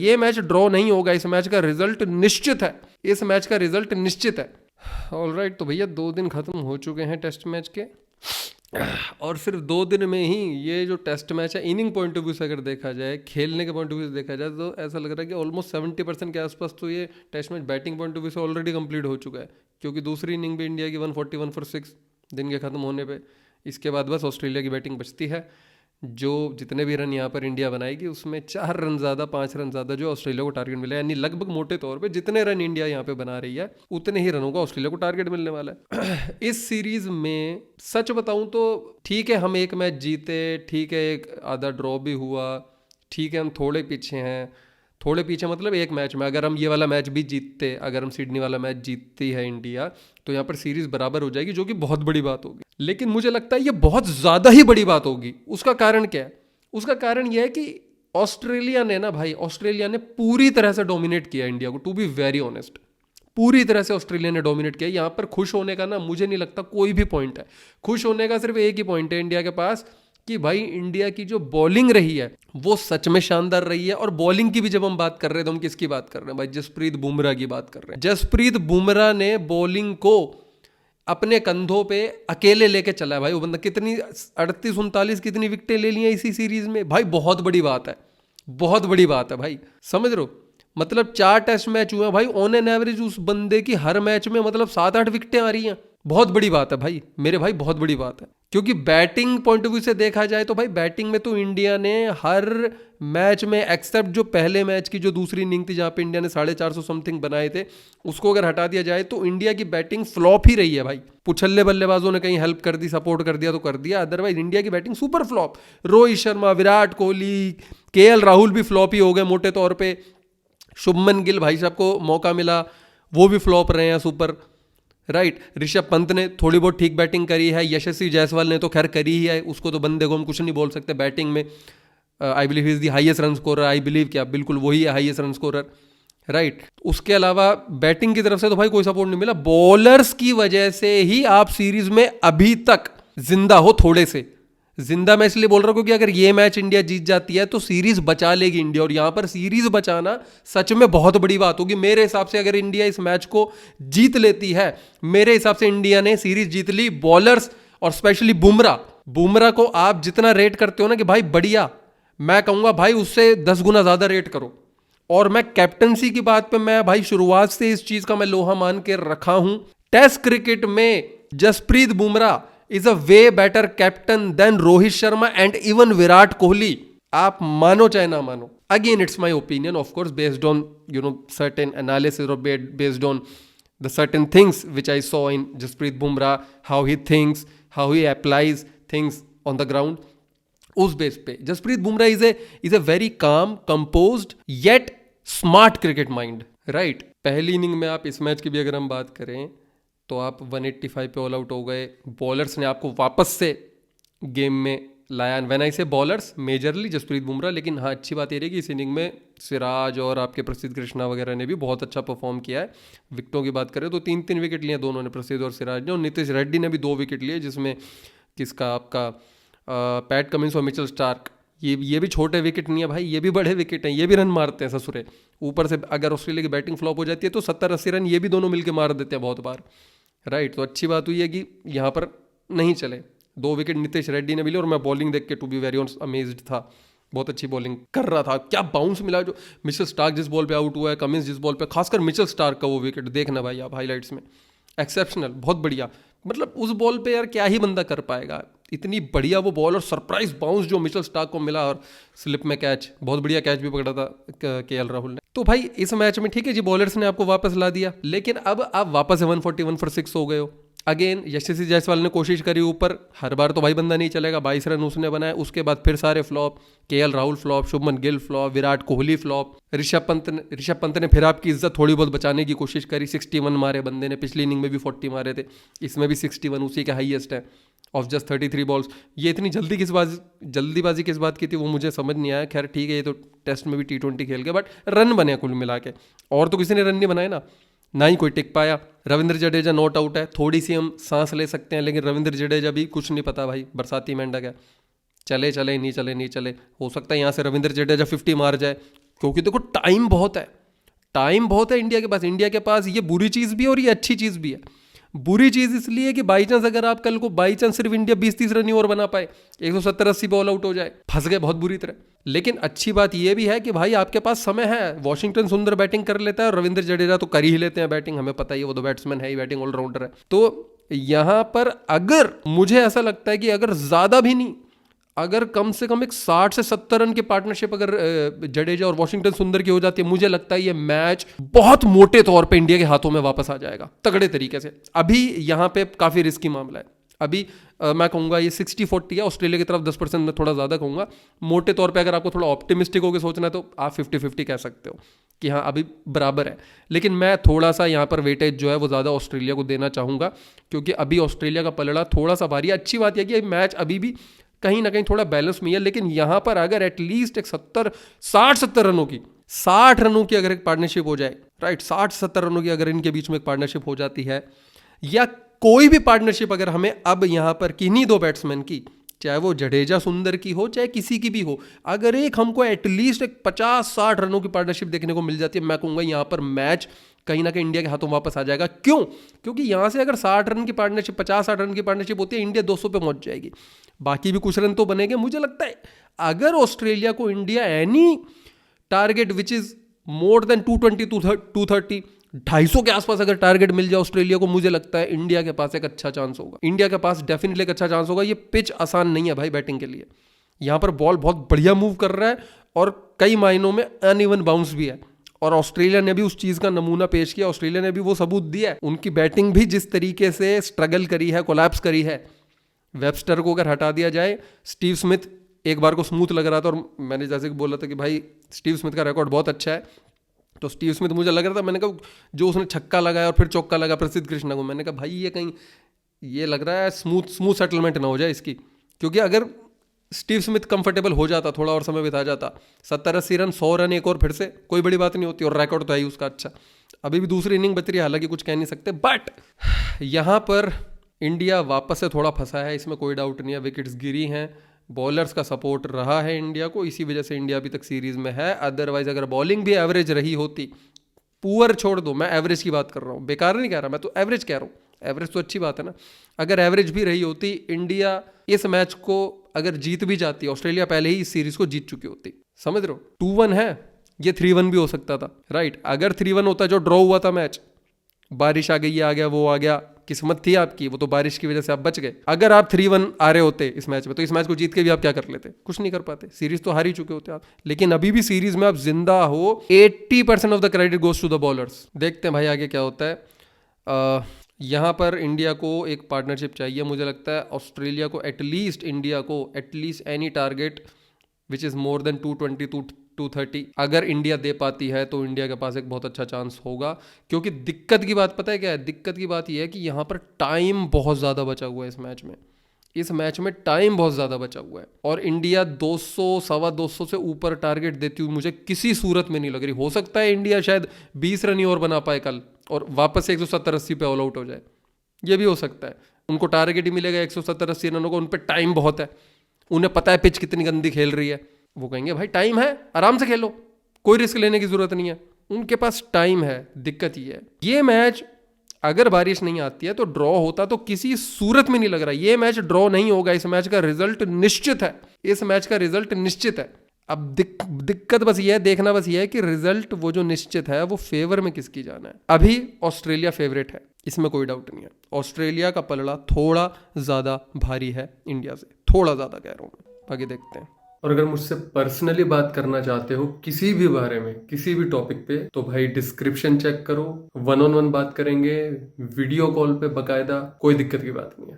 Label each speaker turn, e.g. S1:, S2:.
S1: ये match draw नहीं होगा, इस मैच का रिजल्ट निश्चित है, इस मैच का रिजल्ट निश्चित है। ऑलराइट, तो भैया 2 दिन खत्म हो चुके हैं टेस्ट मैच के, और सिर्फ 2 दिन में ही ये जो टेस्ट मैच है, इनिंग पॉइंट ऑफ व्यू से अगर देखा जाए, खेलने के पॉइंट ऑफ व्यू से देखा जाए, तो ऐसा लग रहा है कि ऑलमोस्ट 70% के आसपास तो ये test match batting point of view से ऑलरेडी कंप्लीट हो चुका है, क्योंकि दूसरी इनिंग भी इंडिया की 141 फॉर 6 दिन के ख़त्म होने पे। इसके बाद बस ऑस्ट्रेलिया की बैटिंग बचती है, जो जितने भी रन यहाँ पर इंडिया बनाएगी उसमें 4 रन ज़्यादा, 5 रन ज़्यादा जो ऑस्ट्रेलिया को टारगेट मिला है, यानी लगभग मोटे तौर पे जितने रन इंडिया यहाँ पे बना रही है उतने ही रनों का ऑस्ट्रेलिया को टारगेट मिलने वाला है। इस सीरीज में सच बताऊं तो ठीक है, हम एक मैच जीते, ठीक है एक आधा ड्रॉ भी हुआ, ठीक है हम थोड़े पीछे हैं, थोड़े पीछे मतलब एक मैच में अगर हम ये वाला मैच भी जीतते, अगर हम सिडनी वाला मैच जीतती है इंडिया, तो यहाँ पर सीरीज बराबर हो जाएगी, जो कि बहुत बड़ी बात होगी। लेकिन मुझे लगता है ये बहुत ज़्यादा ही बड़ी बात होगी। उसका कारण क्या है? उसका कारण यह है कि ऑस्ट्रेलिया ने ना भाई, ऑस्ट्रेलिया ने पूरी तरह से डोमिनेट किया इंडिया को, टू बी वेरी ऑनेस्ट, पूरी तरह से ऑस्ट्रेलिया ने डोमिनेट किया। यहाँ पर खुश होने का ना मुझे नहीं लगता कोई भी पॉइंट है। खुश होने का सिर्फ एक ही पॉइंट है इंडिया के पास, कि भाई इंडिया की जो बॉलिंग रही है वो सच में शानदार रही है। और बॉलिंग की भी जब हम बात कर रहे हैं तो हम किसकी बात कर रहे हैं भाई? जसप्रीत बुमराह की बात कर रहे हैं। जसप्रीत बुमराह ने बॉलिंग को अपने कंधों पे अकेले लेके चला है भाई। वो बंदा कितनी 38-39 कितनी विकेटें ले ली हैं इसी सीरीज में भाई, बहुत बड़ी बात है, बहुत बड़ी बात है भाई, समझ रहे हो? मतलब 4 टेस्ट मैच हुए हैं भाई, ऑन एन एवरेज उस बंदे की हर मैच में मतलब 7-8 विकेटें आ रही हैं। बहुत बड़ी बात है भाई मेरे भाई, बहुत बड़ी बात है। क्योंकि बैटिंग पॉइंट ऑफ व्यू से देखा जाए तो भाई बैटिंग में तो इंडिया ने हर मैच में, एक्सेप्ट जो पहले मैच की जो दूसरी इनिंग थी जहां पे इंडिया ने 450 समथिंग बनाए थे, उसको अगर हटा दिया जाए तो इंडिया की बैटिंग फ्लॉप ही रही है भाई। पुछल्ले बल्लेबाजों ने कहीं हेल्प कर दी, सपोर्ट कर दिया तो कर दिया, अदरवाइज इंडिया की batting super flop. Rohit Sharma, Virat Kohli, KL Rahul भी फ्लॉप ही हो गए मोटे तौर पर। शुभमन गिल भाई साहब को मौका मिला, वो भी फ्लॉप रहे हैं सुपर, राइट। ऋषभ पंत ने थोड़ी बहुत ठीक बैटिंग करी है, यशस्वी जायसवाल ने तो खैर करी ही है, उसको तो बंदे को हम कुछ नहीं बोल सकते बैटिंग में। I believe is the highest run scorer, I believe क्या बिल्कुल वही है हाईएस्ट रन स्कोरर, राइट। उसके अलावा बैटिंग की तरफ से तो भाई कोई सपोर्ट नहीं मिला। बॉलर्स की वजह से ही आप सीरीज में अभी तक जिंदा हो, थोड़े से जिंदा मैं इसलिए बोल रहा हूं क्योंकि अगर ये मैच इंडिया जीत जाती है तो सीरीज बचा लेगी इंडिया, और यहां पर सीरीज बचाना सच में बहुत बड़ी बात होगी। मेरे हिसाब से अगर इंडिया इस मैच को जीत लेती है, मेरे हिसाब से इंडिया ने सीरीज जीत ली। बॉलर्स और स्पेशली बुमराह को आप जितना रेट करते हो ना कि भाई बढ़िया, मैं कहूंगा भाई उससे 10 गुना ज्यादा रेट करो। और मैं कैप्टनसी की बात पे मैं भाई शुरुआत से इस चीज का मैं लोहा मान के रखा हूं। टेस्ट क्रिकेट में Jasprit Bumrah is a way better captain than Rohit Sharma and even Virat Kohli. आप मानो चाहे ना मानो, again it's my opinion, of course, based on certain analysis or based on the certain things which I saw in Jasprit Bumrah, how he thinks, how he applies things on the ground. उस base पे Jasprit Bumrah is a very calm, composed yet smart cricket mind, right? पहली inning में आप इस match की भी अगर हम बात करें तो आप 185 पे ऑल आउट हो गए। बॉलर्स ने आपको वापस से गेम में लाया। व्हेन आई से बॉलर्स, मेजरली जसप्रीत बुमराह, लेकिन हाँ अच्छी बात ये रही कि इस इनिंग में सिराज और आपके प्रसिद्ध कृष्णा वगैरह ने भी बहुत अच्छा परफॉर्म किया है। विकेटों की बात करें तो 3-3 विकेट लिए दोनों ने, प्रसिद्ध और सिराज ने, और नीतीश रेड्डी ने भी 2 विकेट लिए, जिसमें किसका आपका पैट कमिंस और मिचेल स्टार्क, ये भी छोटे विकेट नहीं है भाई, ये भी बड़े विकेट हैं, ये भी रन मारते हैं ससुरे। ऊपर से अगर ऑस्ट्रेलिया की बैटिंग फ्लॉप हो जाती है तो 70-80 रन ये भी दोनों मिलकर मार देते हैं बहुत बार, राइट। तो अच्छी बात हुई है कि यहाँ पर नहीं चले। 2 विकेट नीतीश रेड्डी ने भी लिए, और मैं बॉलिंग देख के टू बी वेरी अमेज्ड था, बहुत अच्छी बॉलिंग कर रहा था। क्या बाउंस मिला, जो मिचेल स्टार्क जिस बॉल पे आउट हुआ है, कमिंस जिस बॉल पे, खासकर मिचेल स्टार्क का वो विकेट देखना भाई आप हाईलाइट्स में, एक्सेप्शनल, बहुत बढ़िया। मतलब उस बॉल पे यार क्या ही बंदा कर पाएगा, इतनी बढ़िया वो बॉल, और सरप्राइज बाउंस जो मिचेल स्टार्क को मिला, और स्लिप में कैच, बहुत बढ़िया कैच भी पकड़ा था केएल राहुल ने। तो भाई इस मैच में ठीक है जी, बॉलर्स ने आपको वापस ला दिया, लेकिन अब आप वापस 141 फॉर 6 हो गए हो। अगेन यशस्वी जायसवाल ने कोशिश करी ऊपर, हर बार तो भाई बंदा नहीं चलेगा, 22 रन उसने बनाए, उसके बाद फिर सारे flop, KL Rahul flop, Shubman Gill flop, Virat Kohli flop. Rishabh Pant ने फिर आपकी इज्जत थोड़ी बहुत बचाने की कोशिश करी, 61 मारे बंदे ने, पिछली इनिंग में भी 40 मारे थे, इसमें भी 61 उसी का हाईएस्ट है ऑफ जस्ट 33 बॉल्स। ये इतनी जल्दीबाजी किस बात की थी वो मुझे समझ नहीं आया। खैर ठीक है, ये तो टेस्ट में भी T20 खेल के, बट रन बने कुल मिला के, और तो किसी ने रन नहीं बनाए ना ही कोई टिक पाया। रविंद्र जडेजा नॉट आउट है, थोड़ी सी हम सांस ले सकते हैं, लेकिन रविंद्र जडेजा भी कुछ नहीं पता भाई, बरसाती मेंढक है, चले चले नहीं चले नहीं चले, हो सकता है यहाँ से रविंद्र जडेजा 50 मार जाए, क्योंकि देखो टाइम बहुत है, टाइम बहुत है इंडिया के पास। इंडिया के पास ये बुरी चीज़ भी है और ये अच्छी चीज़ भी है। बुरी चीज़ इसलिए कि बाई चांस अगर आप कल को बाई चांस सिर्फ इंडिया 20-30 रन ही और बना पाए, 170-80 बॉल आउट हो जाए, फंस गए बहुत बुरी तरह। लेकिन अच्छी बात यह भी है कि भाई आपके पास समय है। वॉशिंगटन सुंदर बैटिंग कर लेता है और रविंद्र जडेजा तो कर ही लेते हैं बैटिंग, हमें पता ही है, वो तो बैट्समैन है ही, बैटिंग ऑलराउंडर है। तो यहाँ पर अगर मुझे ऐसा लगता है कि अगर ज़्यादा भी नहीं, अगर कम से कम एक 60 से 70 रन की पार्टनरशिप अगर जडेजा और वॉशिंगटन सुंदर की हो जाती है, मुझे लगता है ये मैच बहुत मोटे तौर पे इंडिया के हाथों में वापस आ जाएगा तगड़े तरीके से। अभी यहाँ पे काफ़ी रिस्की मामला है। अभी मैं कहूँगा ये 60-40 है, ऑस्ट्रेलिया की तरफ 10% में थोड़ा ज़्यादा कहूँगा। मोटे तौर पे अगर आपको थोड़ा ऑप्टिमिस्टिक होकर सोचना है तो आप 50-50 कह सकते हो कि हाँ अभी बराबर है। लेकिन मैं थोड़ा सा यहाँ पर वेटेज जो है वो ज़्यादा ऑस्ट्रेलिया को देना चाहूँगा, क्योंकि अभी ऑस्ट्रेलिया का पलड़ा थोड़ा सा भारी है। अच्छी बात यह कि मैच अभी भी कहीं ना कहीं थोड़ा बैलेंस में है, लेकिन यहां पर अगर एटलीस्ट एक 60-70 रनों की, 60 रनों की अगर एक पार्टनरशिप हो जाए, राइट, 60-70 रनों की अगर इनके बीच में एक पार्टनरशिप हो जाती है, या कोई भी पार्टनरशिप अगर हमें अब यहां पर किन्हीं दो बैट्समैन की, चाहे वो जडेजा सुंदर की हो चाहे किसी की भी हो, अगर एक हमको एटलीस्ट एक 50-60 रनों की पार्टनरशिप देखने को मिल जाती है, मैं कहूंगा यहां पर मैच कहीं ना कहीं इंडिया के हाथों वापस आ जाएगा। क्यों? क्योंकि यहां से अगर 60 रन की पार्टनरशिप, 50-60 रन की पार्टनरशिप होती है, इंडिया 200 पे पहुंच जाएगी, बाकी भी कुछ रन तो बनेंगे। मुझे लगता है अगर ऑस्ट्रेलिया को India any target which is more than 220 230 250 के आसपास अगर टारगेट मिल जाए ऑस्ट्रेलिया को, मुझे लगता है इंडिया के पास एक अच्छा चांस होगा। इंडिया के पास डेफिनेटली एक अच्छा चांस होगा। ये पिच आसान नहीं है भाई बैटिंग के लिए। यहां पर बॉल बहुत बढ़िया मूव कर रहा है और कई मायनों में अनइवन बाउंस भी है, और ऑस्ट्रेलिया ने भी उस चीज का नमूना पेश किया। ऑस्ट्रेलिया ने भी वो सबूत दिया है। उनकी बैटिंग भी जिस तरीके से स्ट्रगल करी है, कोलैप्स करी है, वेबस्टर को अगर हटा दिया जाए, स्टीव स्मिथ एक बार को स्मूथ लग रहा था, और मैंने जैसे कि बोला था कि भाई स्टीव स्मिथ का रिकॉर्ड बहुत अच्छा है, तो स्टीव स्मिथ मुझे लग रहा था, मैंने कहा जो उसने छक्का लगाया और फिर चौका लगा प्रसिद्ध कृष्णा को, मैंने कहा भाई ये कहीं ये लग रहा है स्मूथ सेटलमेंट ना हो जाए इसकी, क्योंकि अगर स्टीव स्मिथ कंफर्टेबल हो जाता, थोड़ा और समय बिता जाता, 70-80 रन, 100 रन एक और फिर से कोई बड़ी बात नहीं होती, और रिकॉर्ड तो है ही उसका अच्छा। अभी भी दूसरी इनिंग बच रही है, हालांकि कुछ कह नहीं सकते, बट यहाँ पर इंडिया वापस से थोड़ा फंसा है, इसमें कोई डाउट नहीं है। विकेट्स गिरी हैं, बॉलर्स का सपोर्ट रहा है इंडिया को, इसी वजह से इंडिया अभी तक सीरीज में है। अदरवाइज अगर बॉलिंग भी एवरेज रही होती, पुअर छोड़ दो, मैं एवरेज की बात कर रहा हूँ, बेकार नहीं कह रहा, मैं तो एवरेज कह रहा हूँ, एवरेज तो अच्छी बात है ना। अगर एवरेज भी रही होती, इंडिया इस मैच को अगर जीत भी जाती, ऑस्ट्रेलिया पहले ही इस सीरीज को जीत चुकी होती। समझ रहे हो, 2-1 है, ये 3-1 भी हो सकता था, राइट। अगर 3-1 होता, जो ड्रॉ हुआ था मैच, बारिश आ गई, ये आ गया, वो आ गया, किस्मत थी आपकी, वो तो बारिश की वजह से आप बच गए। अगर आप 3-1 आ रहे होते इस मैच में, तो इस मैच को जीत के भी आप क्या कर लेते? कुछ नहीं कर पाते, सीरीज तो हार ही चुके होते आप। लेकिन अभी भी सीरीज में आप जिंदा हो। 80% of the credit goes to the bowlers. देखते हैं भाई आगे क्या होता है। यहाँ पर इंडिया को एक पार्टनरशिप चाहिए। मुझे लगता है ऑस्ट्रेलिया को एटलीस्ट, इंडिया को at least any target which is more than 220 230 अगर इंडिया दे पाती है, तो इंडिया के पास एक बहुत अच्छा चांस होगा। क्योंकि दिक्कत की बात पता है क्या है? दिक्कत की बात यह है कि यहाँ पर टाइम बहुत ज़्यादा बचा हुआ है इस मैच में। इस मैच में टाइम बहुत ज़्यादा बचा हुआ है, और इंडिया 200 सवा 200 से ऊपर टारगेट देती हुई मुझे किसी सूरत में नहीं लग रही। हो सकता है इंडिया शायद 20 रन ही और बना पाए कल, और वापस से 170-80 पे ऑल आउट हो जाए, ये भी हो सकता है। उनको टारगेट ही मिलेगा 170-80 रनों को, उन पर टाइम बहुत है, उन्हें पता है पिच कितनी गंदी खेल रही है। वो कहेंगे भाई टाइम है, आराम से खेलो, कोई रिस्क लेने की जरूरत नहीं है, उनके पास टाइम है। दिक्कत ये है, ये मैच अगर बारिश नहीं आती है तो ड्रॉ होता, तो किसी सूरत में नहीं लग रहा ये मैच ड्रॉ नहीं होगा। इस मैच का रिजल्ट निश्चित है, इस मैच का रिजल्ट निश्चित है। अब दिक्कत बस ये है, देखना बस ये है कि रिजल्ट वो जो निश्चित है वो फेवर में किसकी जाना है। अभी ऑस्ट्रेलिया फेवरेट है, इसमें कोई डाउट नहीं है। ऑस्ट्रेलिया का पलड़ा थोड़ा ज़्यादा भारी है इंडिया से, थोड़ा ज़्यादा कह रहा हूँ मैं, बाकी देखते हैं। और अगर मुझसे पर्सनली बात करना चाहते हो किसी भी बारे में, किसी भी टॉपिक पे, तो भाई डिस्क्रिप्शन चेक करो, 1-on-1 बात करेंगे, वीडियो कॉल पे बकायदा, कोई दिक्कत की बात नहीं है।